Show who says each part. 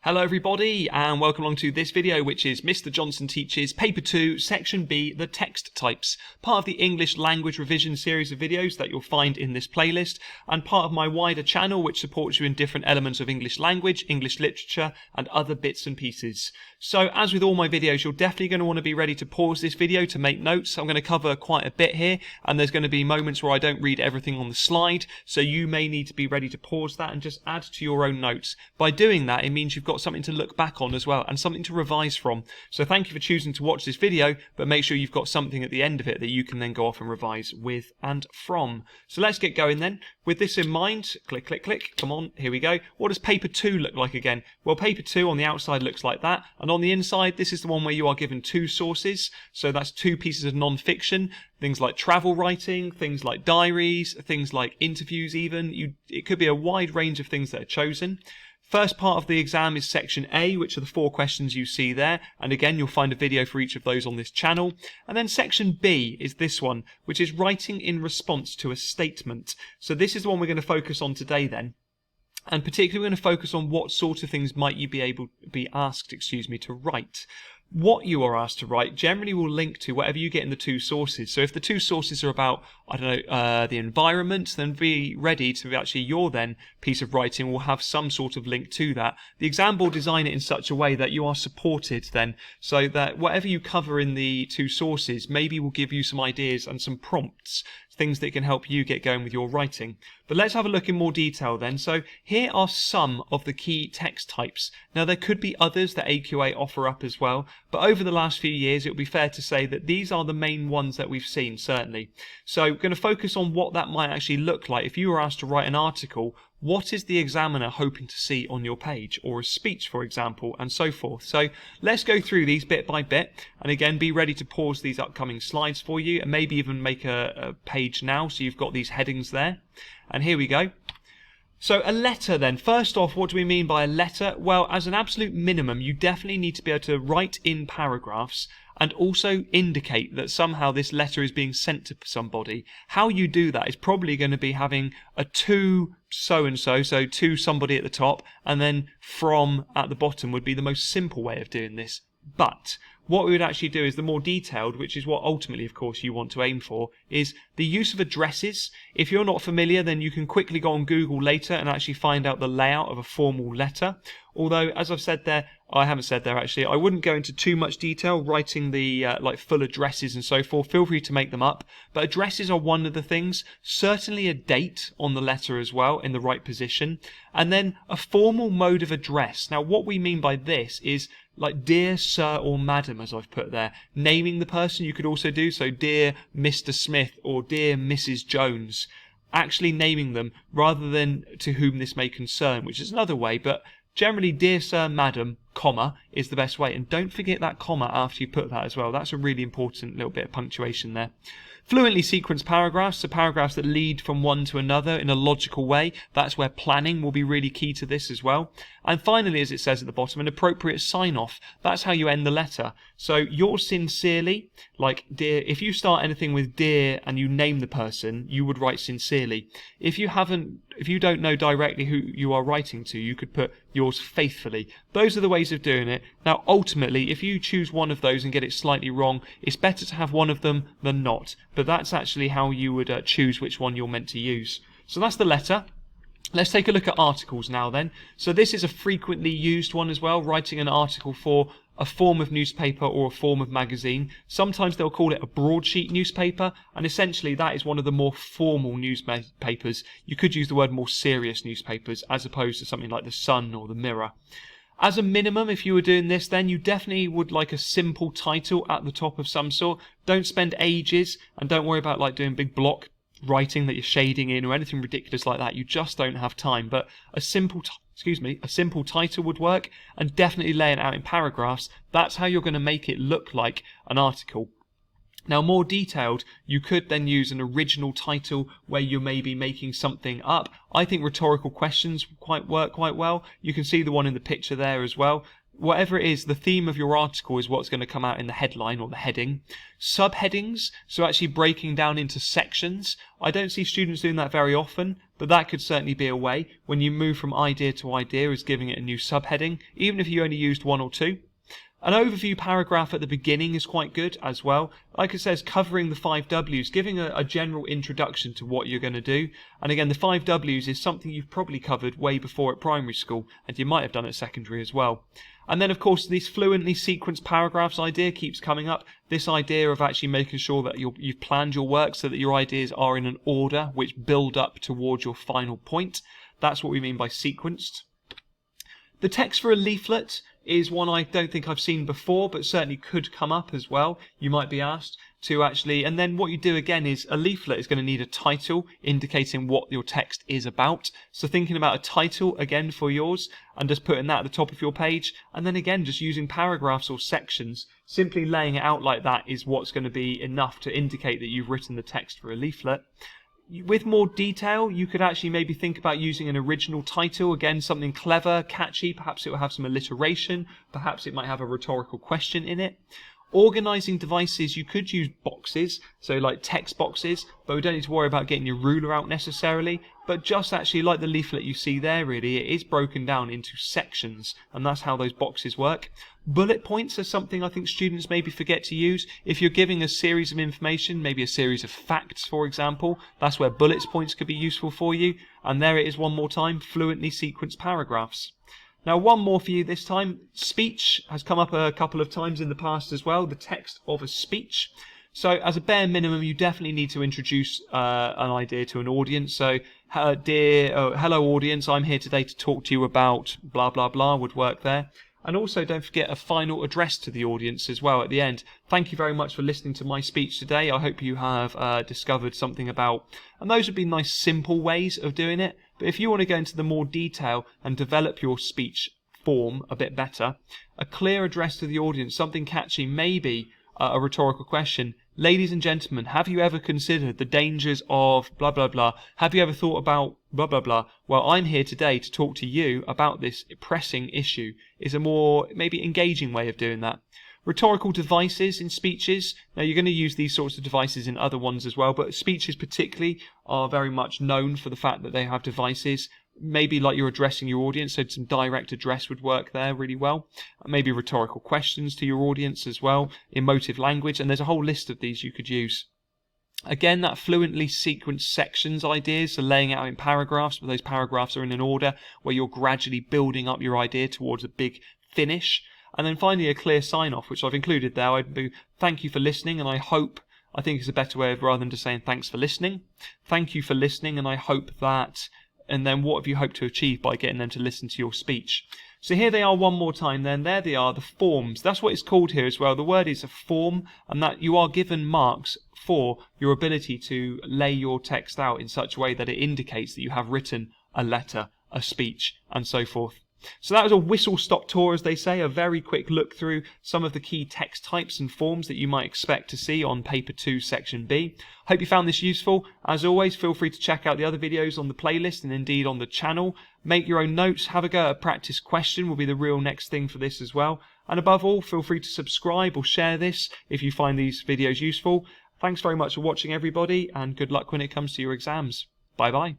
Speaker 1: Hello everybody and welcome along to this video, which is Mr. Johnson Teaches Paper 2 Section B, the text types, part of the English language revision series of videos that you'll find in this playlist and part of my wider channel which supports you in different elements of English language, English literature and other bits and pieces. So as with all my videos, you're definitely going to want to be ready to pause this video to make notes. I'm going to cover quite a bit here and there's going to be moments where I don't read everything on the slide, so you may need to be ready to pause that and just add to your own notes. By doing that, it means you've got something to look back on as well and something to revise from. So thank you for choosing to watch this video, but make sure you've got something at the end of it that you can then go off and revise with and from. So let's get going then. With this in mind, click, click, click, come on, here we go. What does paper 2 look like again? Well, paper 2 on the outside looks like that, and on the inside, this is the one where you are given two sources. So that's two pieces of non-fiction, things like travel writing, things like diaries, things like interviews even. It could be a wide range of things that are chosen. First part of the exam is section A, which are the 4 questions you see there. And again, you'll find a video for each of those on this channel. And then section B is this one, which is writing in response to a statement. So this is the one we're going to focus on today then. And particularly we're going to focus on what sort of things might you be asked to write. What you are asked to write generally will link to whatever you get in the two sources. So if the two sources are about, the environment, then be ready to actually your then piece of writing will have some sort of link to that. The exam will design it in such a way that you are supported then, so that whatever you cover in the two sources maybe will give you some ideas and some prompts, things that can help you get going with your writing. But let's have a look in more detail then. So here are some of the key text types. Now there could be others that AQA offer up as well, but over the last few years it would be fair to say that these are the main ones that we've seen, certainly. So we're going to focus on what that might actually look like. If you were asked to write an article, what is the examiner hoping to see on your page, or a speech, for example, and so forth. So let's go through these bit by bit, and again, be ready to pause these upcoming slides for you, and maybe even make a page now, so you've got these headings there. And here we go. So a letter then. First off, what do we mean by a letter? Well, as an absolute minimum, you definitely need to be able to write in paragraphs and also indicate that somehow this letter is being sent to somebody. How you do that is probably going to be having a to so-and-so, so to somebody at the top, and then from at the bottom would be the most simple way of doing this. But what we would actually do is the more detailed, which is what ultimately, of course, you want to aim for, is the use of addresses. If you're not familiar, then you can quickly go on Google later and actually find out the layout of a formal letter. Although, as I've said there, I haven't said there actually, I wouldn't go into too much detail writing the full addresses and so forth. Feel free to make them up. But addresses are one of the things. Certainly a date on the letter as well in the right position. And then a formal mode of address. Now, what we mean by this is like dear sir or madam, as I've put there. Naming the person you could also do. So dear Mr. Smith or dear Mrs. Jones. Actually naming them rather than to whom this may concern, which is another way. But generally, dear sir, madam, comma, is the best way. And don't forget that comma after you put that as well. That's a really important little bit of punctuation there. Fluently sequenced paragraphs, so paragraphs that lead from one to another in a logical way. That's where planning will be really key to this as well. And finally, as it says at the bottom, an appropriate sign-off. That's how you end the letter. So yours sincerely, like dear, if you start anything with dear and you name the person, you would write sincerely. If you don't know directly who you are writing to, you could put yours faithfully. Those are the ways of doing it. Now, ultimately, if you choose one of those and get it slightly wrong, it's better to have one of them than not. But that's actually how you would choose which one you're meant to use. So that's the letter. Let's take a look at articles now then. So this is a frequently used one as well, writing an article for a form of newspaper or a form of magazine. Sometimes they'll call it a broadsheet newspaper, and essentially that is one of the more formal newspapers. You could use the word more serious newspapers as opposed to something like the Sun or the Mirror. As a minimum, if you were doing this, then you definitely would like a simple title at the top of some sort. Don't spend ages, and don't worry about doing big block writing that you're shading in or anything ridiculous like that. You just don't have time. But a simple title would work, and definitely lay it out in paragraphs. That's how you're going to make it look like an article. Now, more detailed, you could then use an original title where you may be making something up. I think rhetorical questions work quite well. You can see the one in the picture there as well. whatever it is, the theme of your article is what's going to come out in the headline or the heading. Subheadings, so actually breaking down into sections. I don't see students doing that very often, but that could certainly be a way. When you move from idea to idea, is giving it a new subheading, even if you only used one or two. An overview paragraph at the beginning is quite good as well. Like it says, covering the 5 W's, giving a general introduction to what you're going to do. And again, the 5 W's is something you've probably covered way before at primary school, and you might have done at secondary as well. And then, of course, this fluently sequenced paragraphs idea keeps coming up. This idea of actually making sure that you've planned your work so that your ideas are in an order which build up towards your final point. That's what we mean by sequenced. The text for a leaflet is one I don't think I've seen before, but certainly could come up as well. You might be asked to actually, and then what you do again is a leaflet is going to need a title indicating what your text is about. So thinking about a title again for yours and just putting that at the top of your page, and then again just using paragraphs or sections, simply laying it out like that is what's going to be enough to indicate that you've written the text for a leaflet. With more detail, you could actually maybe think about using an original title, again something clever, catchy, perhaps it will have some alliteration, perhaps it might have a rhetorical question in it. Organising devices, you could use boxes, so like text boxes, but we don't need to worry about getting your ruler out necessarily, but just actually like the leaflet you see there really, it is broken down into sections, and that's how those boxes work. Bullet points are something I think students maybe forget to use. If you're giving a series of information, maybe a series of facts for example, that's where bullet points could be useful for you, and there it is one more time, fluently sequenced paragraphs. Now one more for you this time. Speech has come up a couple of times in the past as well, the text of a speech. So as a bare minimum, you definitely need to introduce an idea to an audience. So hello audience, I'm here today to talk to you about blah blah blah would work there. And also don't forget a final address to the audience as well at the end. Thank you very much for listening to my speech today. I hope you have discovered something about, and those would be nice simple ways of doing it. But if you want to go into the more detail and develop your speech form a bit better, a clear address to the audience, something catchy, maybe a rhetorical question. Ladies and gentlemen, have you ever considered the dangers of blah blah blah? Have you ever thought about blah blah blah? Well, I'm here today to talk to you about this pressing issue. Is a more maybe engaging way of doing that. Rhetorical devices in speeches. Now you're going to use these sorts of devices in other ones as well, but speeches particularly are very much known for the fact that they have devices. Maybe like you're addressing your audience, so some direct address would work there really well. Maybe rhetorical questions to your audience as well, emotive language, and there's a whole list of these you could use. Again, that fluently sequenced sections ideas, so laying it out in paragraphs, but those paragraphs are in an order where you're gradually building up your idea towards a big finish. And then finally a clear sign-off, which I've included there. I'd do thank you for listening, and I think it's a better way of, rather than just saying thanks for listening, thank you for listening, and I hope that, and then what have you hoped to achieve by getting them to listen to your speech. So here they are one more time then. There they are, the forms. That's what it's called here as well. The word is a form, and that you are given marks for your ability to lay your text out in such a way that it indicates that you have written a letter, a speech, and so forth. So that was a whistle-stop tour, as they say, a very quick look through some of the key text types and forms that you might expect to see on Paper 2 Section B. Hope you found this useful. As always, feel free to check out the other videos on the playlist and indeed on the channel. Make your own notes, have a go at a practice question will be the real next thing for this as well. And above all, feel free to subscribe or share this if you find these videos useful. Thanks very much for watching everybody, and good luck when it comes to your exams. Bye bye.